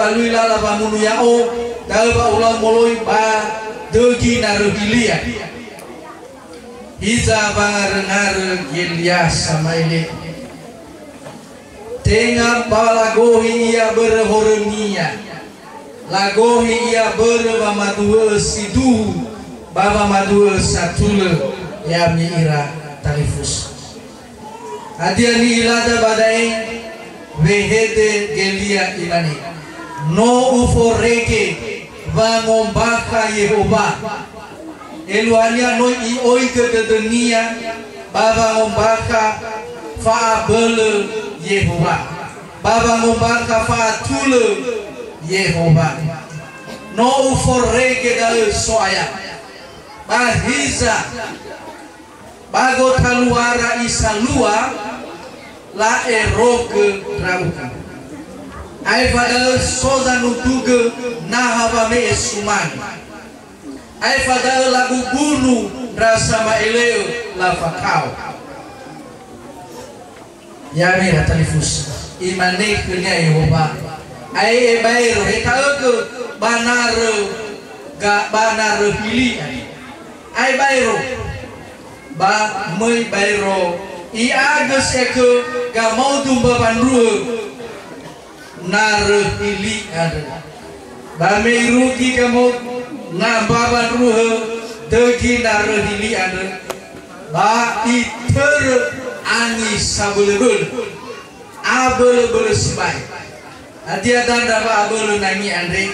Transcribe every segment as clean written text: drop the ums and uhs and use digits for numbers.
alui lala ba munu ya o da ba ulang moloi ba degi naruhilia hiza bangar gelia sama ini tengah balagohi ia berhorenia lagohi ia berbamadu sidu baba madu satule ya ira talifus adiani ilada badai wehede gelia imani no uforeke bangombaka Yehova eluanya no ioi ke dunia baba ngombaka faabele Yehova baba ngombaka faatule Yehova no uforeke dal soaya bahiza bago taluara isalua la eroke rauka ai pada soza nutuge nahaba me suman ai pada lagu bunu rasa maeleo la fakau ya mi hatalifus imane kenya Yehova ai bairo etaoke banar ga banar pilihan ai bairo ba moi bairo i agus eke ga mau tumba bandru nar ili ada ba meiru ki ga mau ngamba bandru degi nar ili ada ba iter ani sabulebul abel sebai adia danda ba abel nangi andre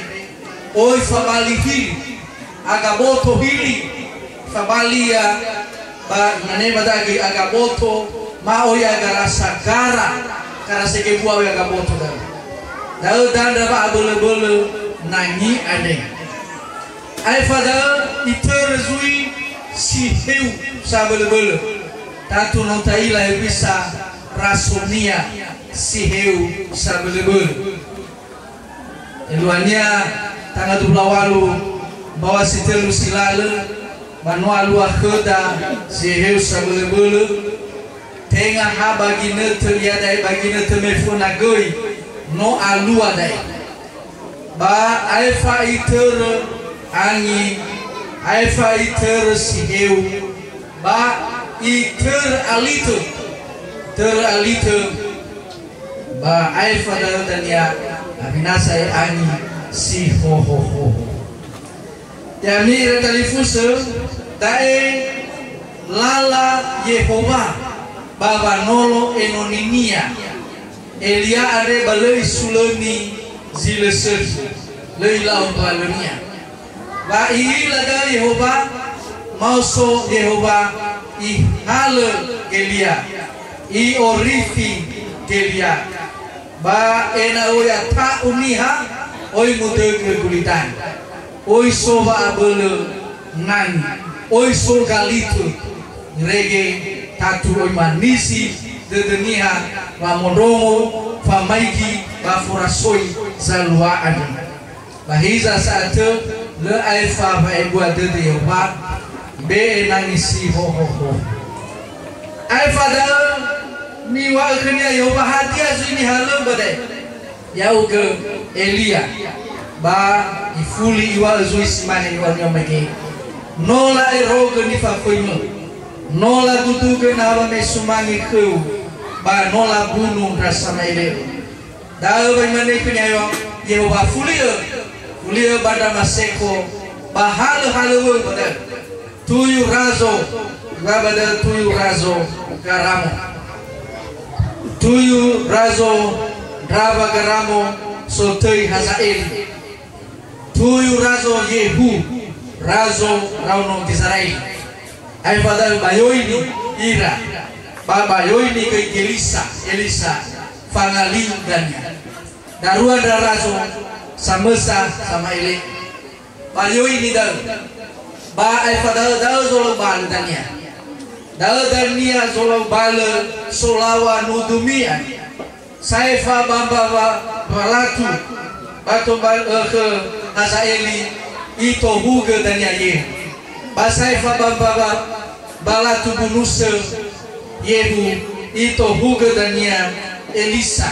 oi fabali hili aga boto hili fabalia ba nane badagi aga boto ma oya garasa gara karase ke buah aga boto dal danda ba abul nangi ade ai fada iter zui si heu sabul tatu non taila bisa rasonia si heu sabul eluanya tanggal 28 bawa si telu silale Banua luah keda siheu sabele tengah ha bagi neter ya dai bagi neter telefon agoi no alua dai ba alfa iter angi alfa iter siheu ba iter alito ba alfa dan ya abinasa angi si ho Yami talifus dae lala Yehova baba nolo enoninia Elia are balei suleni zileser leila balonia ba ila da Yehova mauso Yehova i hale Elia i orifi Elia ba ena oya ta uniha oi mudeg gulitan oi soba abele nan oi so galito rege tatu oi manisi de denia wa modongo fa maiki ba forasoi zalua adi bahiza saate le alfa ba ebua de Yehova be nangisi ho alfa da ni wa kenya Yehova hatia sini halu bade yau ke Elia ba ifuli iwal zuis mane iwal nyomege nola eroge ni fakoino nola tutuge na me sumangi keu ba nola bunu rasa maile dal ba mane kunyayo Yehova fulia bada maseko ba halu bada tuyu razo ba bada tuyu razo garamo tuyu razo raba garamo sotei hazael tuyu razo Yehu razo rauno Israel ai pada bayoini ira ba bayoini ke Elisa fangali dania daruan razo samesa sama ile bayoini dal ba ai pada dal zolo bal dania zolo bal solawa nudumia saifa bamba balatu batu ke Hazaeli ito huge dan yaye basaifa bamba balatu bunuse Yehu ito huge dan ya Elisa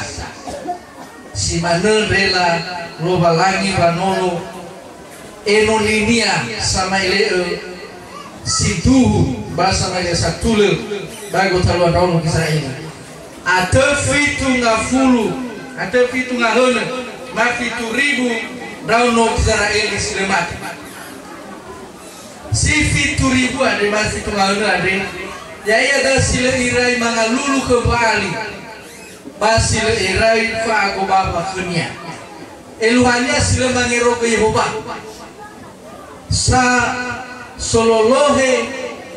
si mana rela loba langi banolo enoninia sama ile sidu bahasa Maya satule bago talua daun kisah ini atau fitu ngafulu atau fitu ngahone ma fitu ribu daun kisah ini silemat si fitu ribu ada masih fitu ngahone ada ya ada sile irai mangalulu ke Bali basile irai fa aku bapa kunya eluhannya sila mangero ke Yehova sa sololohe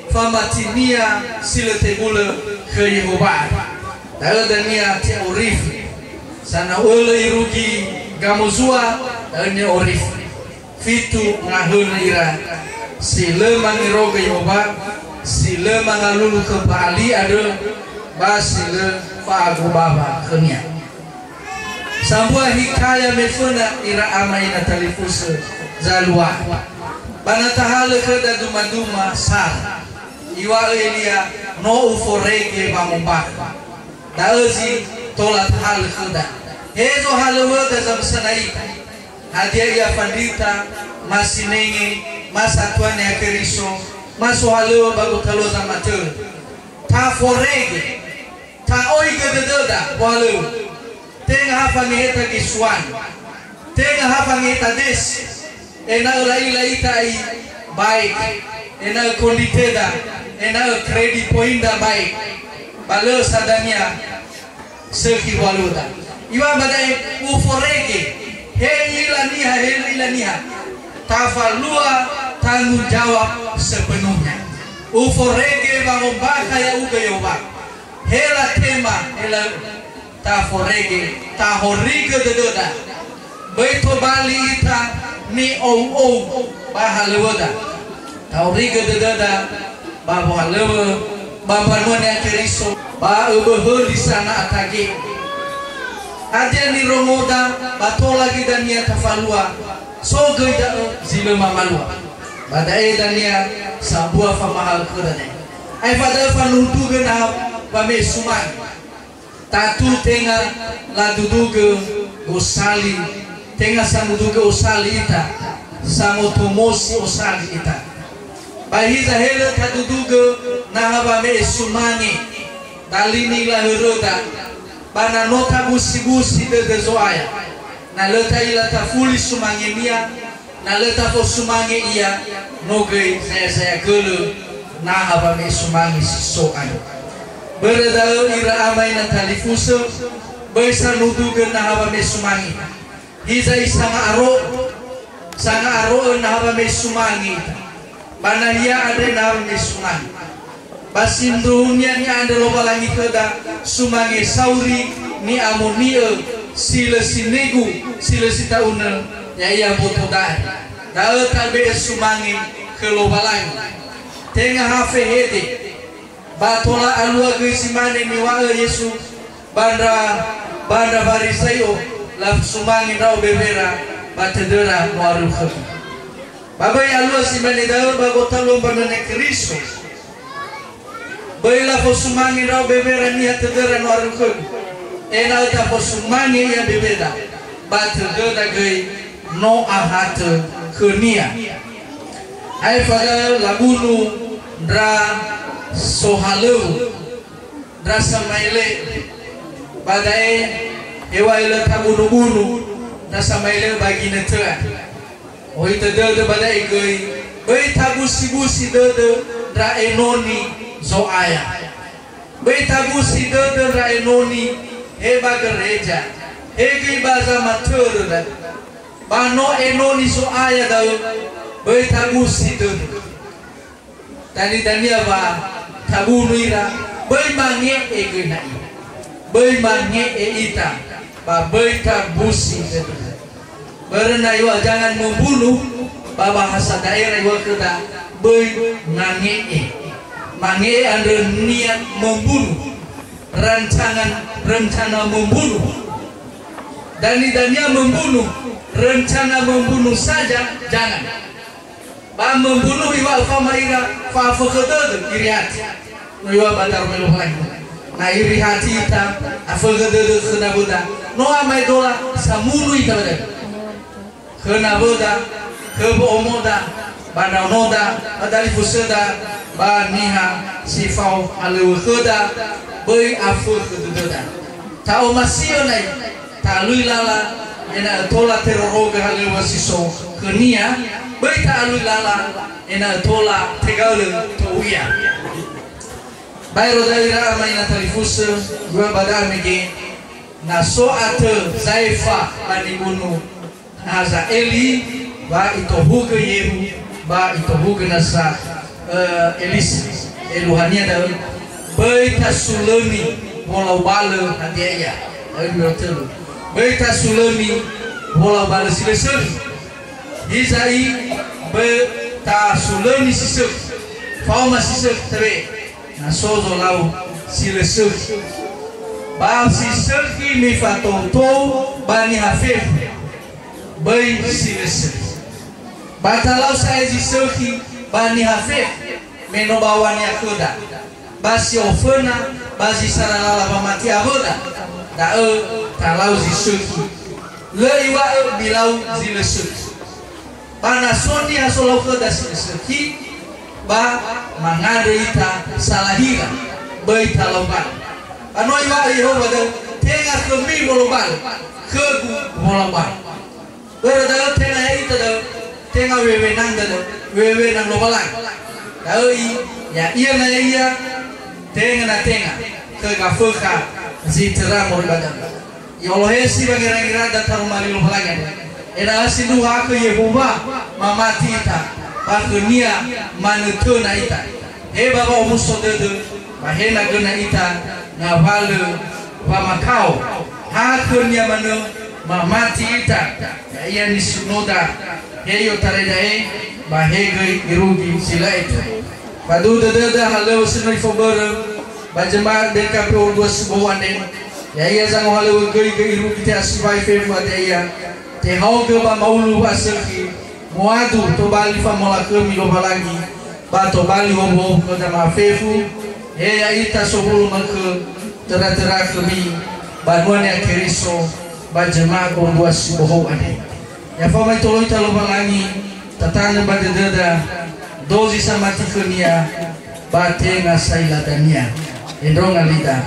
famatinia sila tegula ke Yehova dalam dunia teorif sana ule irugi gamuzua dalamnya orif fitu ngahun ira sila mangero ke Yehova sila mangalulu ke Bali ada basile fa aku bapa kunya Sambua hikaya mefuna ira amaina talifus zalwa bana tahala kada duma sar iwa elia no uforege bamumba daozi tolat hal kada hezo halwa da zamsanai hadia ya pandita masinenge masatuane ya keriso maso halwa bago taloza matur ta forege ta oige dedoda walu tenga hapa ngeta kiswan tenga hapa ngeta des ena ulaila itai baik ena konditeda ena credit poinda baik balo sadania seki waluda iwa badai uforege helilaniha tafalua tanggung jawab sepenuhnya uforege bangombaka ya ugayoba hela tema hela taforege tahorige dedoda beito Bali ita ni ou bahalewada tahorige dedoda babu halewe babanwan ya keriso ba ubehul di sana atage ada ni romoda bato lagi dan ya tafalua so goida zile mamalua badai dan ya sabua famahal kurane ai pada fanutu gena bame suman tatu tenga la duduge osali tenga samuduge osali ita samotomosi osali ita bahiza hele taduduge nahaba me sumani dalini la heroda bana nota busi de zoaya na leta ila tafuli sumangenia na leta fo sumange ia noge saya gelu nahaba me sumangi sisoan beredal ira amai na talifuso baisa nuduge na haba me sumangi hiza isanga aro na haba me sumangi bana hiya ada na haba me sumangi basindunya ni anda loba langi keda sumangi sauri ni amonia sila sinegu sila sitauna ya iya botoda dal kalbe sumangi ke loba langi tenga hafe hede batola alua gesimane miwa Yesu banda barisayo laf sumangi rau bebera batedera waru khab babai alua simane daul bagotalo banane Kristo baila fo sumangi rau bebera ni atedera waru khab ena ta fo sumangi ya bebeda batedera gai no ahate khenia ai faga labunu dra sohalu rasa maile badai ewa ile tabunu rasa maile bagi netra oi tede badai goi bai tabusi dede dra enoni zo aya bai tabusi dede dra enoni he bagereja he gei baza matur bano enoni zo aya dau bai tabusi dede tani apa tabu nuira bai mange egenai bai mange ita ba bai tabusi berena iwa jangan membunuh ba bahasa daerah iwa kita bai mange anda niat membunuh rencana membunuh dani-dania membunuh rencana membunuh saja jangan ba membunuh iwa famaira fa fakadad irihat iwa badar meluhan na irihat ita afakadad khnabuda no amai dola samunu ita bada Kenaboda, kebomoda, banaunoda, adalifuseda, baniha sifau alewuda, boy afu keduda. Tau masionai, talui lala, ena tola teroroga alewasiso kenia, boy talui lala, ena tola tegalu touya. Bayro daira maina talifusa, gua badar mege, na so ate zaifa manibunu. Naza Eli ba itohuga Yehu ba itohuga nasa Elis Eluhania da baita sulami walau bala hadiaya ayo bertelu baita sulami walau bala silesel Izai baita sulami sisek fauma sisek tabe nasozo lau silesel ba sisek ki mifato to bani hafif bayi silesel batalau saya zisoki bani hafif menobawani akuda basi ofena basi sarala pamati aboda dao talau zisoki leiwa bilau zilesel panasoni hasolau kuda sileseki ba mangade ita salahira bayi talau ba anoi wa iho bada tengah kemi bolobal kegu bolobal berada tengah itu dah tengah wewe nang lobalang. Tahu ya iya na iya tengah ke gafuka zitera morbadan. Ya Allah hesi bangira-ngira datang mali lobalang. Eda asidu aku Yehova mamati ita bakunia manutuna ita. Baba omusodede bahena gena ita ngavalu pamakau hakunya manu mamati ita. Iya ni sunoda heyo taredae bahege irugi sila itu padu dada halo senoi fober bajemar deka pro dos bawanden ya iya zango halo gei irugi te asbai fe mate iya te hauge ba maulu asaki muadu to bali fa mola kemi lo balagi ba to bali hobo ko da mafefu ya ita sobulu make tera-tera kemi banuan yang keriso bajemar ko dos bawanden ya fama itolo italo balangi tatana badededa dozi samati kunia bate ngasaila dania endonga lida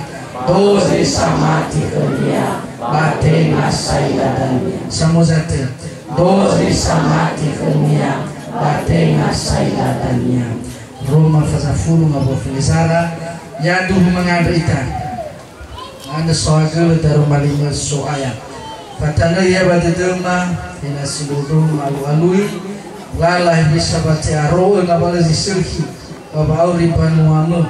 dozi samati kunia bate ngasaila dania samozate dozi samati kunia bate ngasaila dania Roma fasafulu ngabofilizara yadu mangada ita anda soagel darumalima soaya Patana ya badedema ina siludu malu-alui lalah bisa baca aro ngabala zisirki baba auri panuamu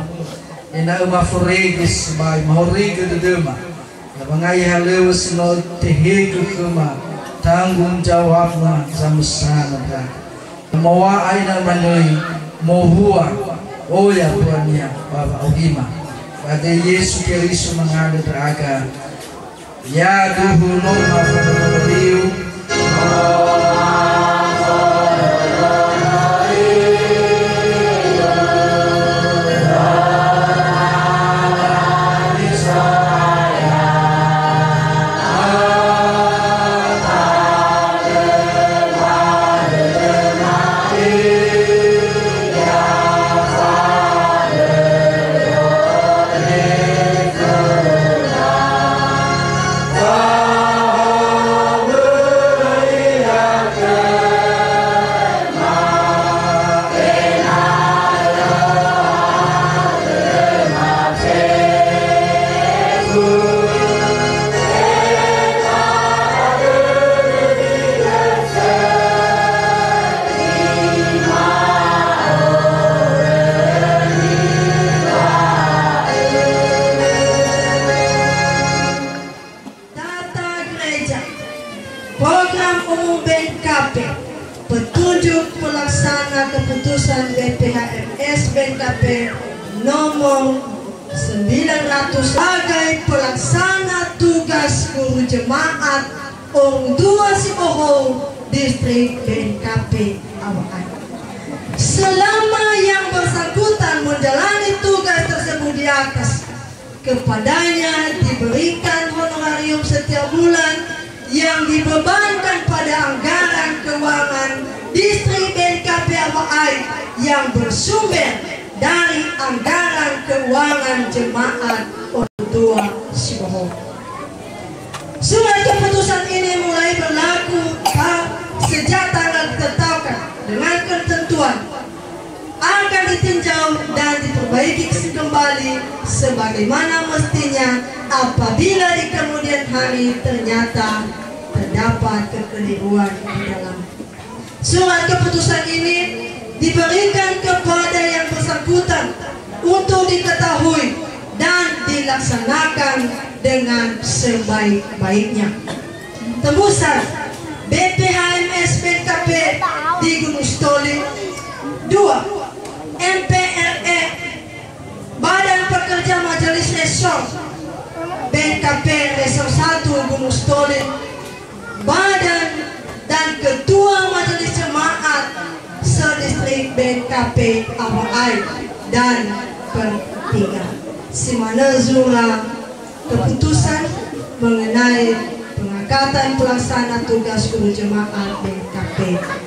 ina umafurigis bai mahurige dedema ya bangai halew sino tehegu kema tanggung jawabna zamusana da mawa aina manoi mohua oya tuania baba augima pada Yesus Kristus mengada teraga ya duhu noma fadoliu keputusan BPHMS BNKP nomor 900 sebagai pelaksana tugas guru jemaat Ong 2 Sibohol distrik BNKP Awakan. Selama yang bersangkutan menjalani tugas tersebut di atas, kepadanya diberikan honorarium setiap bulan yang dibebankan pada anggaran keuangan distrik BNKP Awai yang bersumber dari anggaran keuangan jemaat orang tua Sibohong. Surat keputusan ini mulai berlaku sejak tanggal ditetapkan dengan ketentuan akan ditinjau dan diperbaiki kembali sebagaimana mestinya apabila di kemudian hari ternyata terdapat kekeliruan di dalam. Surat keputusan ini diberikan kepada yang bersangkutan untuk diketahui dan dilaksanakan dengan sebaik-baiknya. Tembusan BPHMS BNKP di Gunung Stoling. 2. MPRE Badan Pekerja Majelis Resor BNKP Resor 1 Gunung Stoling, Badan dan Ketua Majelis Jemaat Sedistrik BNKP Awai dan Pertiga. Simana Zura keputusan mengenai pengangkatan pelaksana tugas guru jemaat BNKP Awai.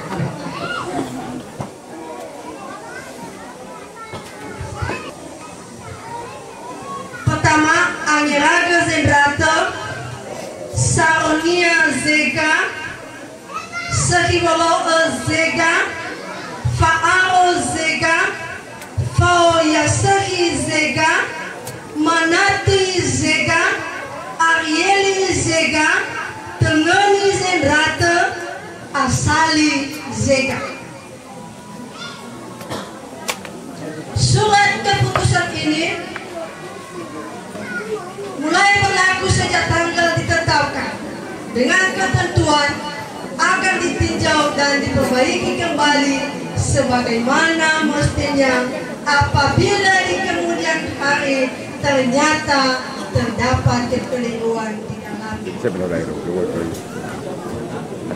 Pertama, Angeraga Zendrata Saonia Zega Sakibolo Zega Faao Zega Faoyasahi Zega Manati Zega Arieli Zega Tengeni Zendrata Asali Zega. Surat keputusan ini mulai berlaku sejak tanggal ditetapkan dengan ketentuan akan ditinjau dan diperbaiki kembali sebagaimana mestinya apabila di kemudian hari ternyata terdapat kekeliruan di dalam. Saya benar air, I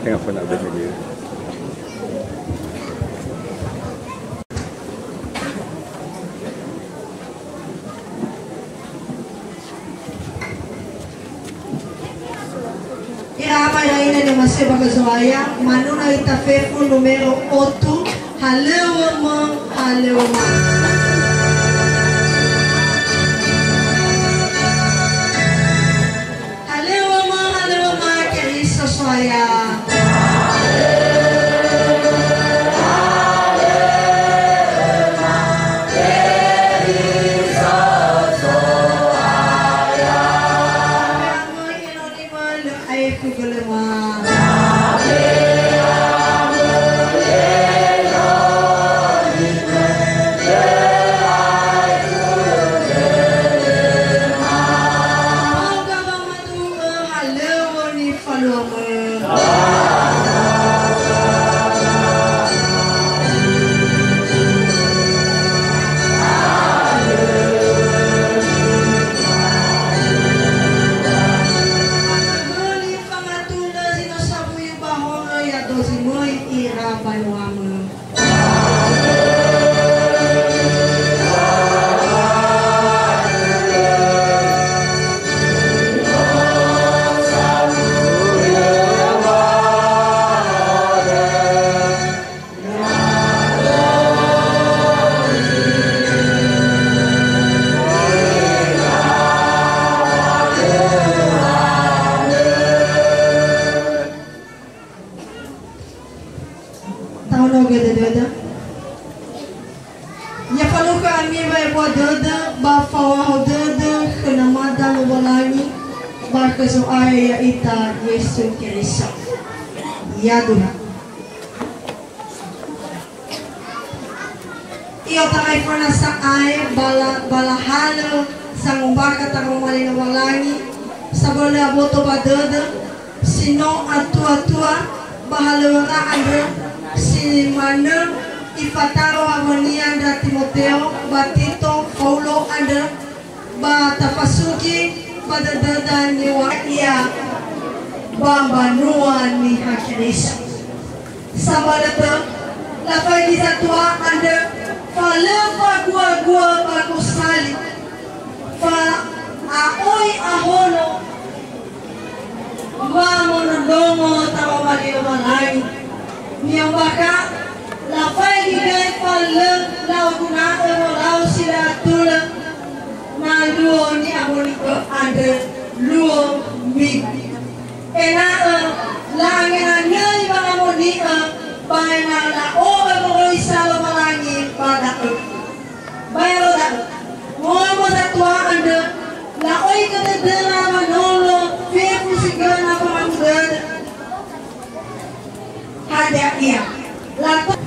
think I put that bit again. Ramai lainnya yang masih bagaimana manuna itafefu numero 8 haleuma keri sesuaya. Kesuaya ita Yesus Kristus. Ya Tuhan. Iyo takai pernah saay balahalo sang umbaka tarong malina walangi sabona boto badada sino atua bahalora anda si mana ipataro amonian da Timoteo batito Paulo anda batapasuki padadada ni wakia bambanuan ni Hakirisa sabalata lafai di satua anda falefa gua bakusali fa aoi ahono Vamos no domo tawa malino malai. Niyang baka lapay gigay palang lau guna lau sila tulak na luo ni amoniko ande luo mi. Ena langin na ngay mga monika bay na lao mo isalo malangi pada bayro da mo da tua ande laoy kada dela manolo fefu sigana pamangad hada iya lato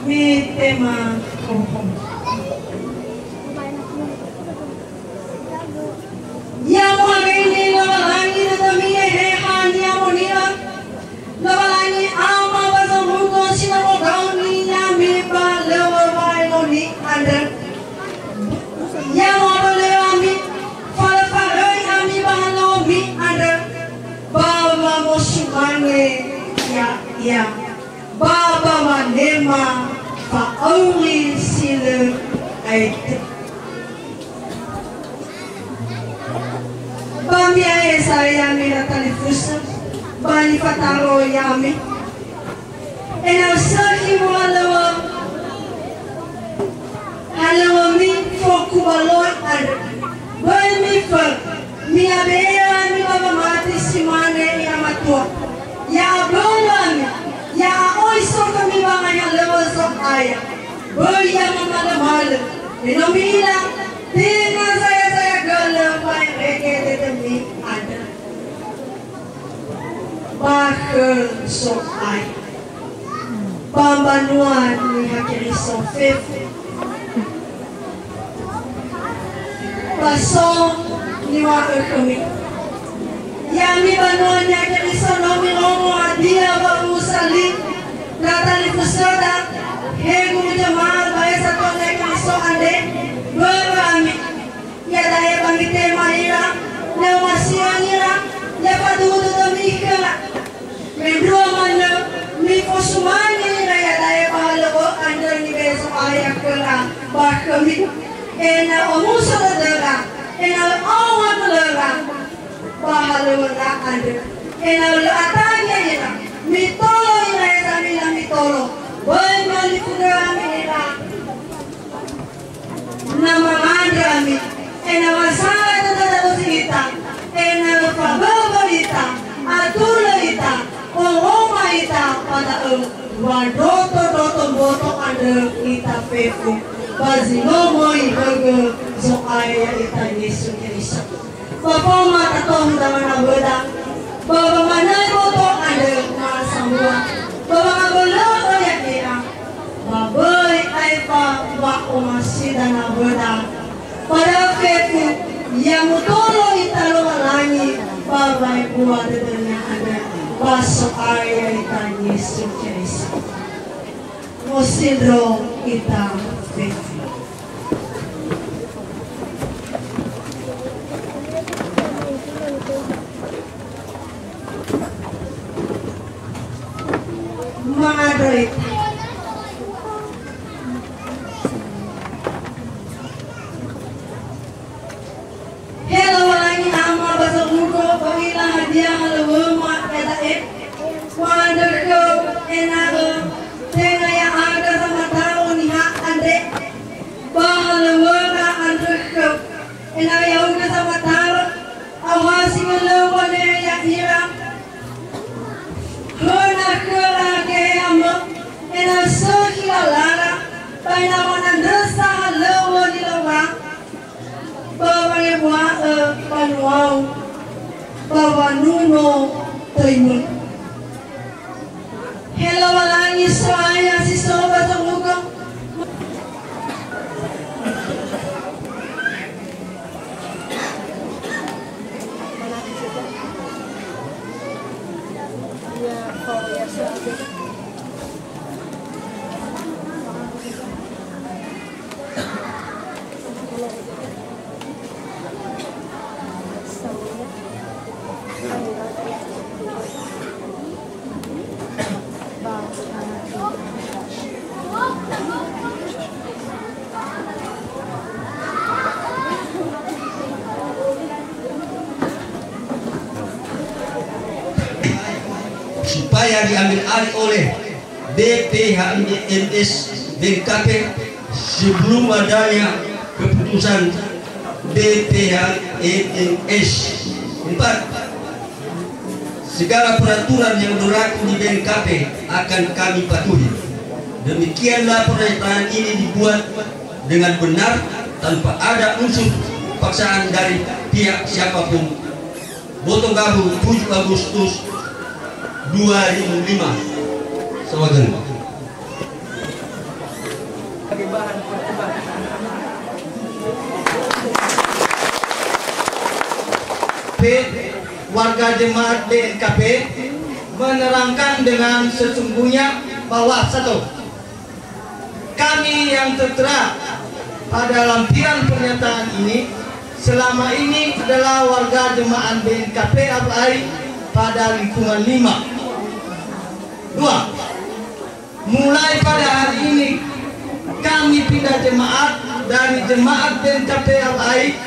mi tema kompon. Yang ini lawalangi demi hehan yang mulia, lawalangi ama bahasa muka sinamo gauni yami ba lawai noni anda. Yang orang lewami falafalai ami bahalomi anda. Baba mosimane ya Baba manema Pauli sila ay Bamia saya mira talifusa Bani fataro yami Enausahi mo halawa mi fokubalon ad Bani mi fa mi abea mi baba mati simane ya matua Ya abona ya oi so kami mga yang lewas ayah beria malam fenomena dengan saya galau main reke demi ada bahkan so ayah pembanuan ni hakiri so fif pasong niwa kami yang ni banuannya hakiri so nomi nomo dia baru salib Natali Fusada, Hegu Jamal, Baesa Tone Kristo Ande, Berami, Yadaya Bangite Mahira, Nawasianira, Yapadudu Domikala, Mendua Mano, Mifosumani, Yadaya Bahalo, Ande Nibeso Ayakala, Bakami, Ena Omusa Dera, Ena Awa Dera, Bahalo Ande, Ena Atanya Yena, Mitolo ina mitolo boy mali kudami ina na mamandami ena wasala tata ita ena pababa ita atula ita ongoma ita pada wadoto boto ande ita fefu bazinomo ibaga so aya ita Yesu Kristo Bapa mata toh daman abada Bapa manay boto ande na samua Bapa ngabolo ya kira Baboy ay pa wa umasida na boda Pada fefu yang mutolo italo malangi Babay buwa dadanya ande Baso aya ita Yesu Kristo Mosidro ita fefu mga doit. Hello walangi ama basa muko pagila hadiah halawa ma kadaip wanderko enago tenga yang aga sama tao niha ande bahalawa ka anderko enago yang aga sama tao awasi ngalawa ne ya hira Hona kera ke amo ena sohi alara paina manandasa halawa ni lawa bawa ye bua panuau bawa nuno toimu hello walangi soaya si soba tamuko Wilayah diambil alih oleh BPHMS BNKP sebelum adanya keputusan BPHMS. 4. Segala peraturan yang berlaku di BNKP akan kami patuhi. Demikianlah pernyataan ini dibuat dengan benar tanpa ada unsur paksaan dari pihak siapapun. Boto gabung 7 Agustus 2005. Sawagen. Warga jemaat BNKP menerangkan dengan sesungguhnya bahwa 1. Kami yang tertera pada lampiran pernyataan ini selama ini adalah warga jemaat BNKP Abai pada lingkungan 5. 2. Mulai pada hari ini kami pindah jemaat dari jemaat BNKP Abai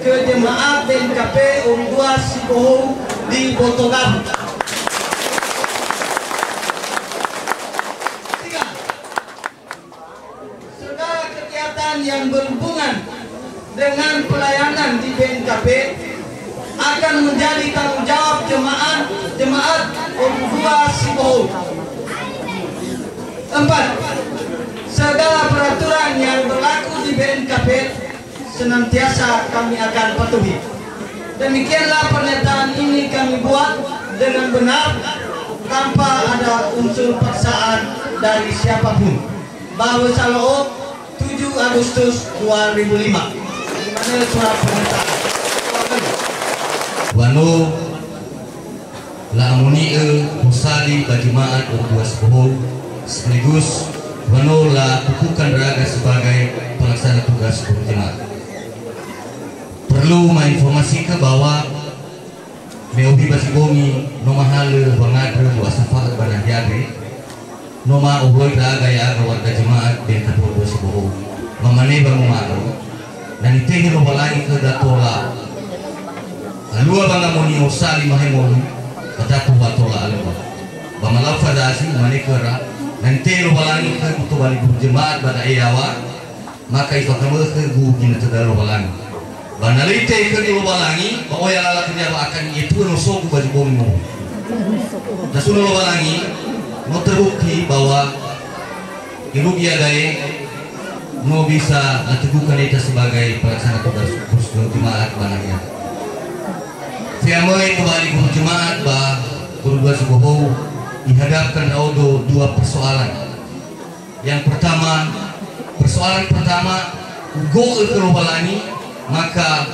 ke jemaat BNKP Urdua Sipoho di Botogabu. 3. Segala kegiatan yang berhubungan dengan pelayanan di BNKP akan menjadi tanggung jawab jemaat Urdua Sipoho. 4. Segala peraturan yang berlaku di BNKP senantiasa kami akan patuhi. Demikianlah pernyataan ini kami buat dengan benar tanpa ada unsur paksaan dari siapapun. Bahwa Saloo 7 Agustus 2005. Dimana surat pernyataan. Wano la amunie pusali bajemaat Urdua Sipoho sekaligus wano la kukukan raga sebagai pelaksana tugas berjemaat. Perlu menginformasikan bahwa meobi basi bomi noma hale wangadre wasafa barang jadri noma uboi raga ya warga jemaat BNKP Urdua Sipoho mamane bangumaro dan itehi lo balai ke datola alua bangamoni usali mahemoni patatu watola alua bamalau fadasi manikera dan itehi lo balai ke kutubali jemaat pada eyawa maka ifakamu ke gugina tedalo balai banalite ke di lobalangi bahwa yang lala kerja akan itu nusoku baju bomo. Dan sudah lobalangi mau terbukti bahwa ibu biadai mau bisa teguhkan itu sebagai pelaksana tugas guru jemaat bananya. Fiamoi kembali guru jemaat bah Urdua Sipoho dihadapkan audo 2 persoalan. Yang pertama, persoalan pertama go ke lobalangi maka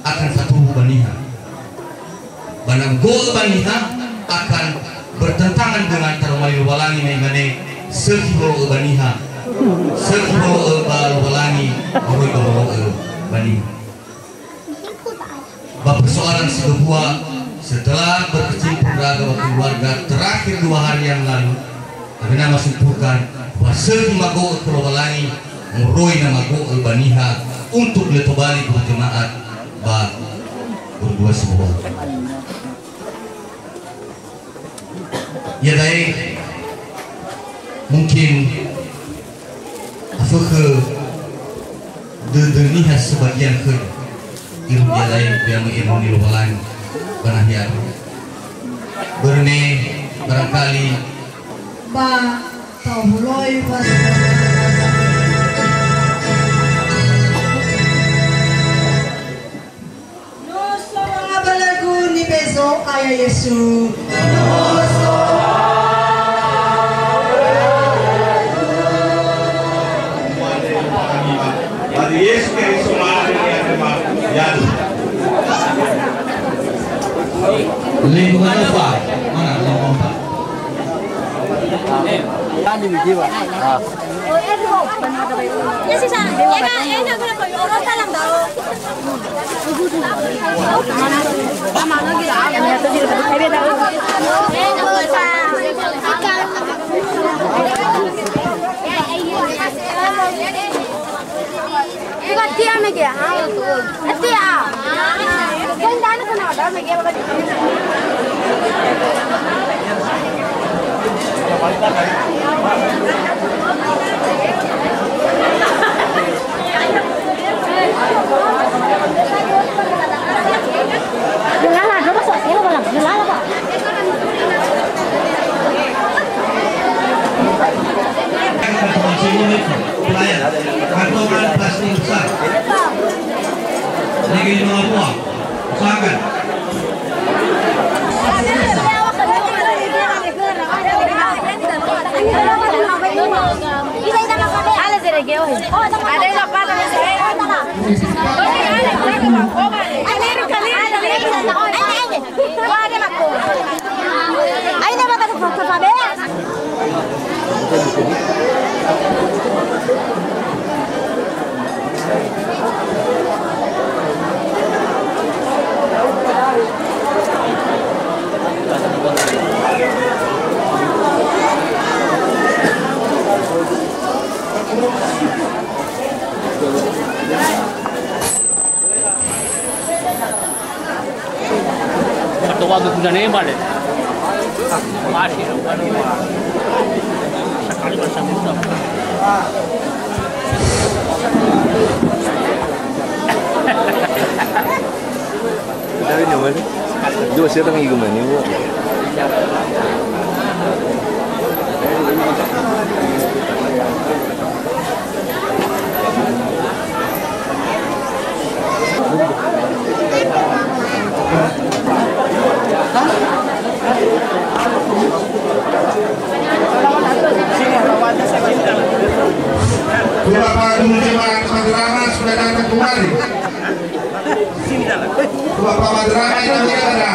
akan satu baniha. Banang gol baniha akan bertentangan dengan tarumali walangi mengane sekiro baniha. Sekiro walangi awoi bawa baniha. Bab persoalan sebuah setelah berkecimpung raga keluarga terakhir 2 hari yang lalu, karena masukkan wasel mago walangi muroi nama go baniha untuk letobali berjemaat bah Urdua Sipoho. Ya baik, mungkin afke deniha sebagian ke ilmu dia lain yang mengilmu walan banahya berne barangkali ba tauloi pas Ayah Yesus. Pada Yesus Kristus ya. lingkungan apa? Mana lingkungan apa? pelayan kantongan plastik besar lagi di bawah buah usahakan Wag guna na yung balik. Masih sekali masa muda. Dari ni mana? Dua siapa yang igumani bu? Bapak Jemaat Madrasah sudah datang kembali. Bapak Madrasah yang ada.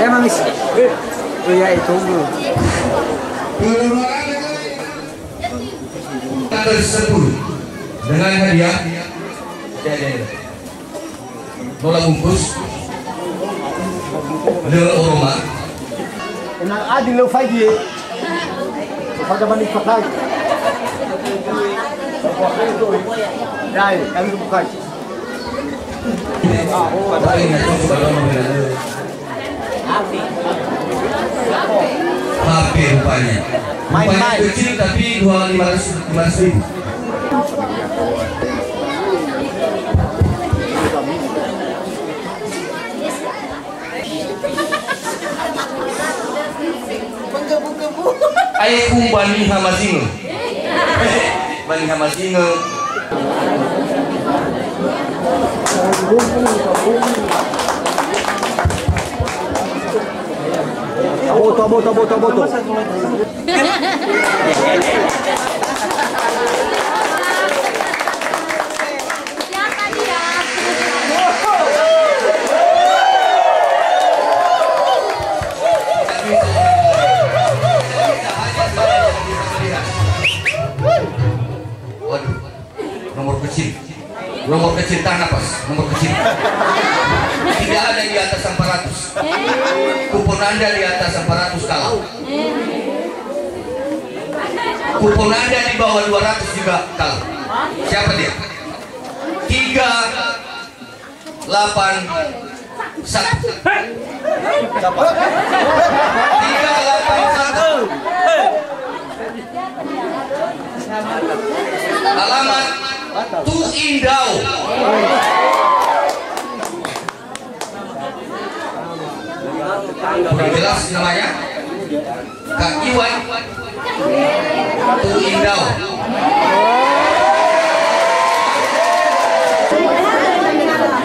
Emang isi. Iya itu dulu. Tersebut dengan hadiah bola bungkus le oroma Enang adil lo fagi. Pada balik pakai. Dai, kami bukai. HP rupanya. Rupanya kecil tapi 500.000. Ayahku Bani Hamasinga. Bani Hamasinga. Boto. Siapa dia? Waduh, nomor kecil tahan napas, nomor kecil. Tidak ada di atas 400. Kupon Anda di atas 400 kalah. Kupon Anda di bawah 200 juga kalah. Siapa dia? 381. 381. Alamat Tu Indau. Jelas namanya Kak Iwan Tu Indau.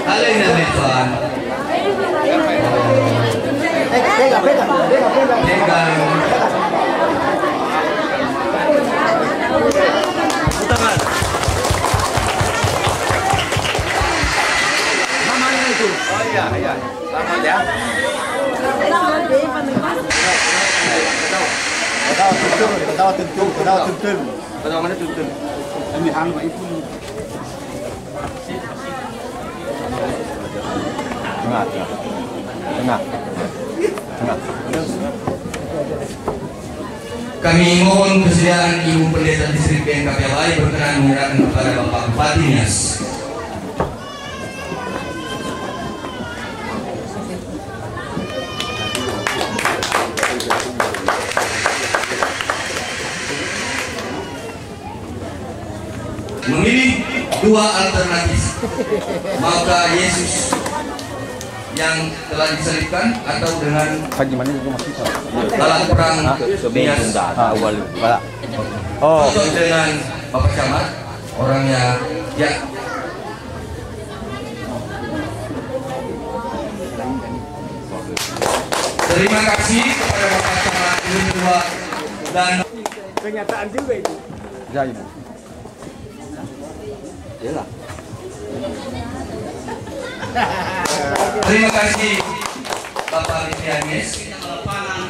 Alena Medvan. Pegang. Namanya itu. Oh iya. Selamat ya. Dawa tuntun. Dawa mana tuntun? Ini hang mai pun. Tengah. Kami mohon kesediaan Ibu Pendeta Distrik BNKP Abadi berkenan menyerahkan kepada Bapak Bupati Nias. Memilih dua alternatif, maukah Yesus yang telah disalibkan atau dengan alat perang Nias atau dengan Bapak Camat orangnya ya. Terima kasih kepada Bapak Camat Unua dan Kenyataan juga itu. Ya, Ibu. Yalah. Terima kasih Bapak Litrianis. Lapangan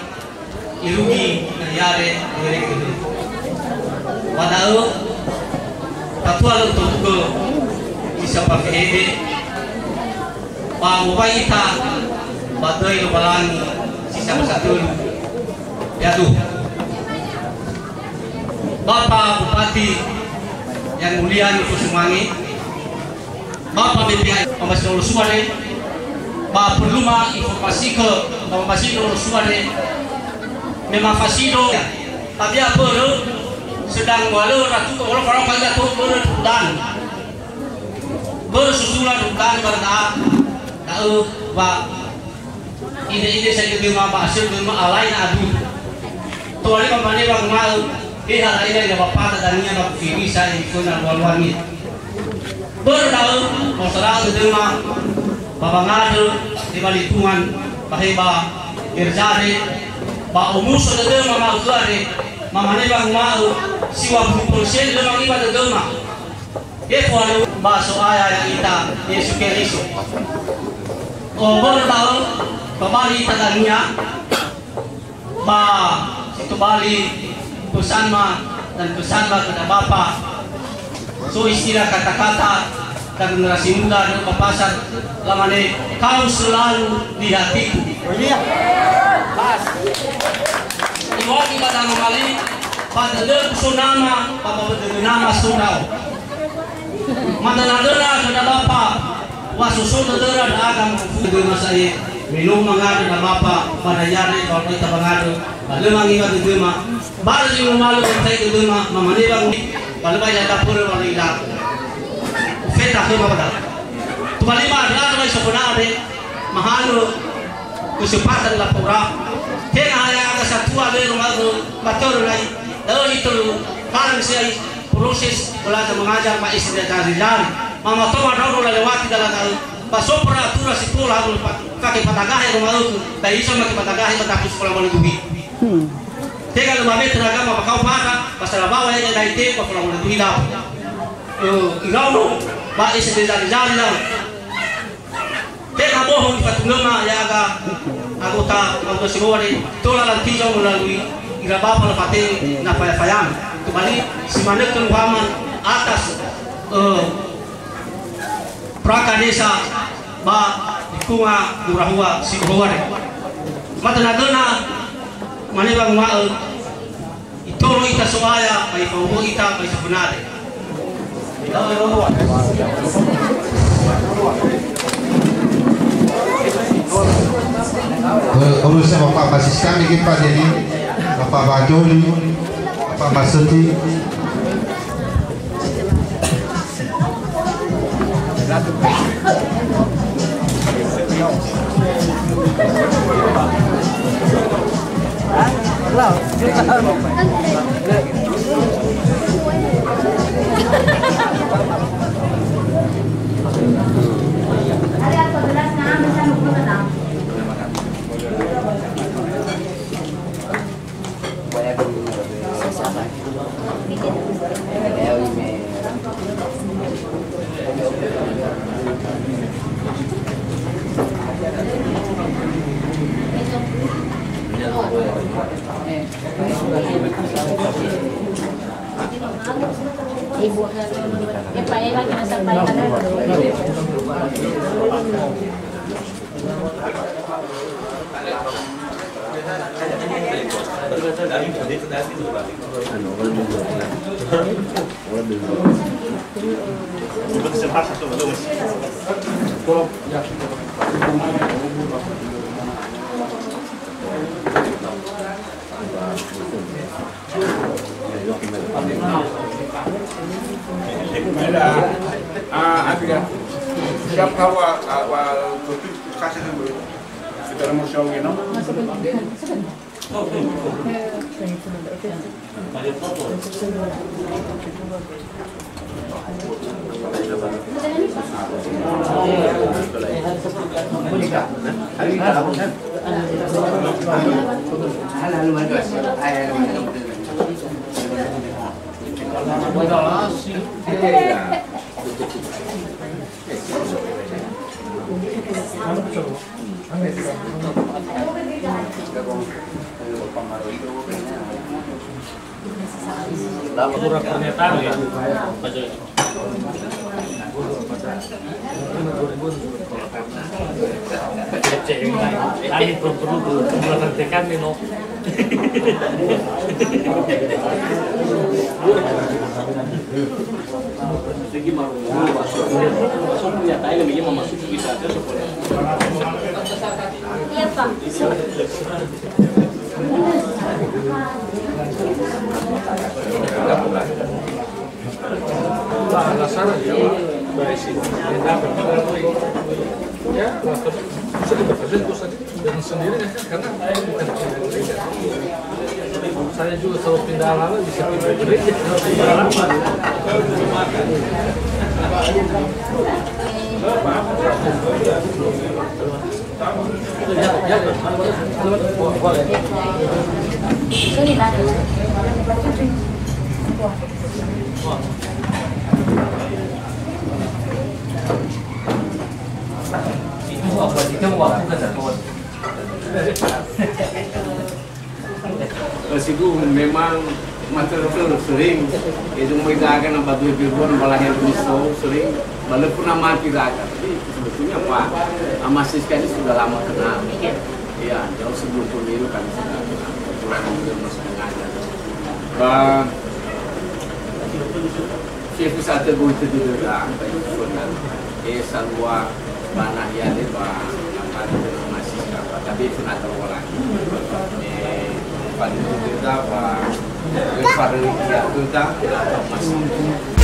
Irugi Nayare dari itu. Padahal patual untuk ke bisa pakai ini. Pangupay kita batai lupalangi sisa satu. Ya tuh. Bapak Bupati yang mulia Kusumangi, Bapak BPI Pembahasan Suare, Bapak perlu informasi ke Pembahasan Suare, memang fasido, tapi apa sedang walau ratu orang kaya tu bersusulan hutan berda, tahu Pak, ini saya terima hasil terima alai adu, tuan ini mana bang mau hal ini yang bapak tadinya bapak kiri saya itu nak walwani. Berdaul masalah terima bapak ngadu di balikungan baheba kerjaan Pak umur sudah terima mau keluar mama ni bang mau siwa 20% memang ibadah terima. Dia kalau bahasa ayah yang kita Yesus Kristus. Oh berdaul kembali tadinya bah itu Bali Kusama dan Kusama kepada Bapak. So istilah kata-kata dan generasi muda dan papasan lamane kau selalu di hatiku. Oh iya. Pas. Iwaki pada normali pada sunama Bapak bernama Sunau. Mandanadera kepada Bapak wasusun dera agam fudu masai minum mangadu dan Bapak pada yari kalau kita mangadu lalu mangibat itu mah baru di rumah lu bertai itu mah mamane bang baru bayar dapur baru hilang feta ke mana tu balik mah ada mai sokona ada mahal kesempatan lapora tengah ada satu ada rumah tu bator lagi lalu itu kan saya proses belajar mengajar pak istri dari jari mama tu ada orang lewati dalam pasok peratura sekolah pakai patagah rumah itu dari sama pakai patagah tapi sekolah boleh dugi tega lumame tenaga mapakau paka pasal bawa yang dari te pa pulang mulai hilang ingau ba isi dari jari tega bohong di patungema ya aga anggota simori tola lanti jauh melalui ira bapa lepate na payah kembali si manek keluaman atas praka desa ba dikunga durahua si bohore matanagana mana bang mau itolo ita soaya pai paubo ita pai sebenarnya Urusnya Bapak Basiskan dikit Pak jadi Bapak Bajoli, Bapak Baseti. Ibu Pak Ela kita sampaikan siap awal tutup kasih dulu kita mau show gitu. Kurang pernyataan ya. Ini perlu diperhatikan nih no. Segi mau masuk ya tadi lebih masuk bisa aja supaya. Iya Pak. Alasan ya dari sini ya bisa diperhatikan dengan sendirinya karena bukan gereja. Saya juga selalu pindah lama bisa pindah gereja. Sigu memang matur-matur sering itu mengajarkan apa tujuan balahir miso sering walaupun nama tidak ada tapi sebetulnya Pak masih sekali sudah lama kenal ya jauh sebelum pemilu kami sudah kenal masih mengajar siapa saja gue itu juga salwa banah ya deh Pak masih tapi itu nak tahu lagi pada kita Pak Fadli kita masih